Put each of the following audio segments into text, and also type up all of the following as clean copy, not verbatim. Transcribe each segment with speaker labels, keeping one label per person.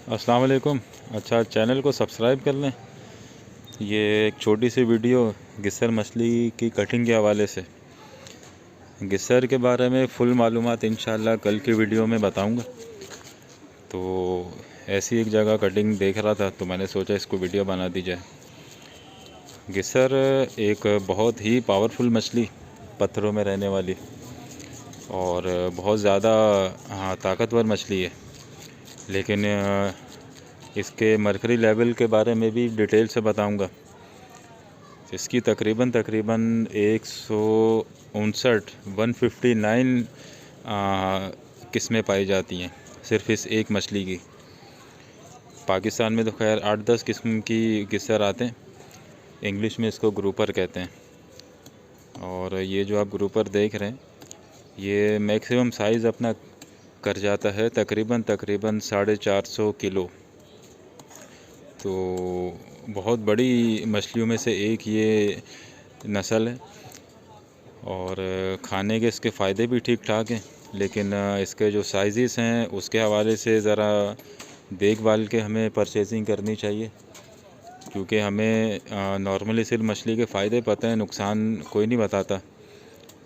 Speaker 1: अस्सलाम वालेकुम। अच्छा, चैनल को सब्सक्राइब कर लें। ये एक छोटी सी वीडियो गिस्सर मछली की कटिंग के हवाले से। गिस्सर के बारे में फुल मालूमात इंशाल्लाह कल की वीडियो में बताऊंगा। तो ऐसी एक जगह कटिंग देख रहा था तो मैंने सोचा इसको वीडियो बना दी जाए। गिस्सर एक बहुत ही पावरफुल मछली, पत्थरों में रहने वाली और बहुत ज़्यादा ताकतवर मछली है। लेकिन इसके मरकरी लेवल के बारे में भी डिटेल से बताऊंगा। इसकी तकरीबन 159 किस्में पाई जाती हैं सिर्फ इस एक मछली की। पाकिस्तान में तो खैर 8-10 किस्म की गिस्सर आते हैं। इंग्लिश में इसको ग्रुपर कहते हैं। और ये जो आप ग्रुपर देख रहे हैं, ये मैक्सिमम साइज़ अपना कर जाता है तकरीबन 450 किलो। तो बहुत बड़ी मछलियों में से एक ये नस्ल है। और खाने के इसके फ़ायदे भी ठीक ठाक हैं, लेकिन इसके जो साइज़ हैं उसके हवाले से ज़रा देखभाल के हमें परचेजिंग करनी चाहिए। क्योंकि हमें नॉर्मली सिर्फ मछली के फ़ायदे पता है, नुकसान कोई नहीं बताता।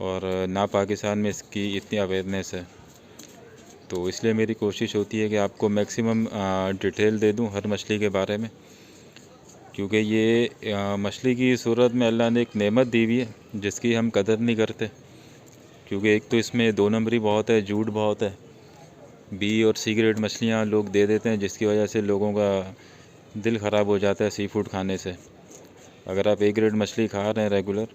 Speaker 1: और ना पाकिस्तान में इसकी इतनी अवेयरनेस है। तो इसलिए मेरी कोशिश होती है कि आपको मैक्सिमम डिटेल दे दूं हर मछली के बारे में। क्योंकि ये मछली की सूरत में अल्लाह ने एक नेमत दी हुई है जिसकी हम कदर नहीं करते। क्योंकि एक तो इसमें 2 नंबरी बहुत है, झूठ बहुत है। बी और सी ग्रेड मछलियाँ लोग दे देते हैं, जिसकी वजह से लोगों का दिल ख़राब हो जाता है सी फूड खाने से। अगर आप ए ग्रेड मछली खा रहे हैं रेगुलर,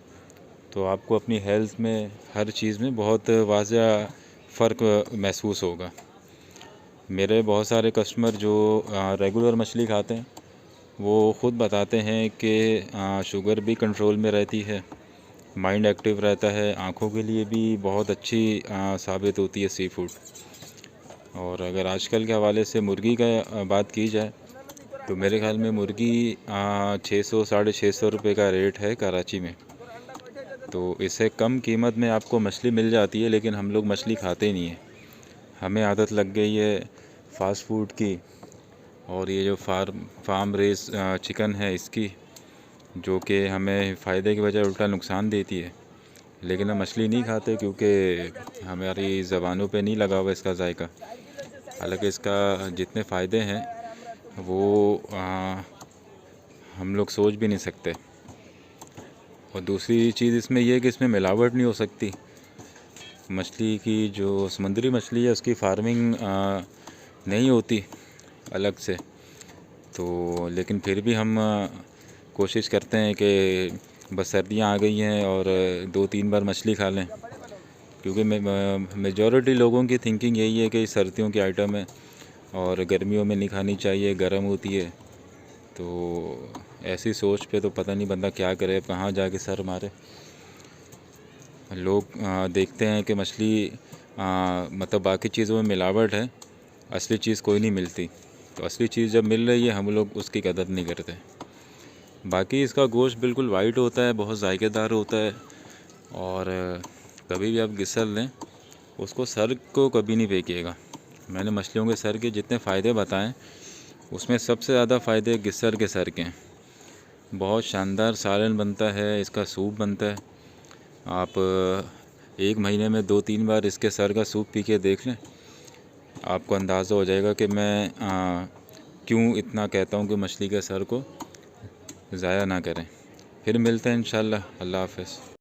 Speaker 1: तो आपको अपनी हेल्थ में हर चीज़ में बहुत वाज़ह फ़र्क महसूस होगा। मेरे बहुत सारे कस्टमर जो रेगुलर मछली खाते हैं वो ख़ुद बताते हैं कि शुगर भी कंट्रोल में रहती है, माइंड एक्टिव रहता है, आँखों के लिए भी बहुत अच्छी साबित होती है सी फूड। और अगर आजकल के हवाले से मुर्गी का बात की जाए तो मेरे ख़्याल में मुर्गी 600 650 रुपये का रेट है कराची में। तो इससे कम कीमत में आपको मछली मिल जाती है, लेकिन हम लोग मछली खाते नहीं हैं। हमें आदत लग गई है फ़ास्ट फूड की, और ये जो फार्म रेस चिकन है इसकी, जो कि हमें फ़ायदे की बजाय उल्टा नुकसान देती है। लेकिन हम मछली नहीं खाते क्योंकि हमारी ज़बानों पे नहीं लगा हुआ इसका जायका। हालांकि इसका जितने फ़ायदे हैं वो हम लोग सोच भी नहीं सकते। और दूसरी चीज़ इसमें यह है कि इसमें मिलावट नहीं हो सकती। मछली की जो समुद्री मछली है उसकी फार्मिंग नहीं होती अलग से। तो लेकिन फिर भी हम कोशिश करते हैं कि बस सर्दियाँ आ गई हैं और 2-3 बार मछली खा लें। क्योंकि मेजॉरिटी लोगों की थिंकिंग यही है कि सर्दियों की आइटम है और गर्मियों में नहीं खानी चाहिए, गर्म होती है। तो ऐसी सोच पे तो पता नहीं बंदा क्या करे, कहाँ जाके सर मारे। लोग देखते हैं कि मछली मतलब बाकी चीज़ों में मिलावट है, असली चीज़ कोई नहीं मिलती। तो असली चीज़ जब मिल रही है हम लोग उसकी कदर नहीं करते। बाकी इसका गोश्त बिल्कुल वाइट होता है, बहुत जायकेदार होता है। और कभी भी आप गिस्सर लें उसको सर को कभी नहीं फेंकिएगा। मैंने मछलियों के सर के जितने फ़ायदे बताएं उसमें सबसे ज़्यादा फ़ायदे गिस्सर के सर के हैं। बहुत शानदार सालन बनता है, इसका सूप बनता है। आप 1 महीने में 2-3 बार इसके सर का सूप पी के देख लें, आपको अंदाज़ा हो जाएगा कि मैं क्यों इतना कहता हूँ कि मछली के सर को ज़ाया ना करें। फिर मिलते हैं इंशाल्लाह। अल्लाह हाफ़िज़।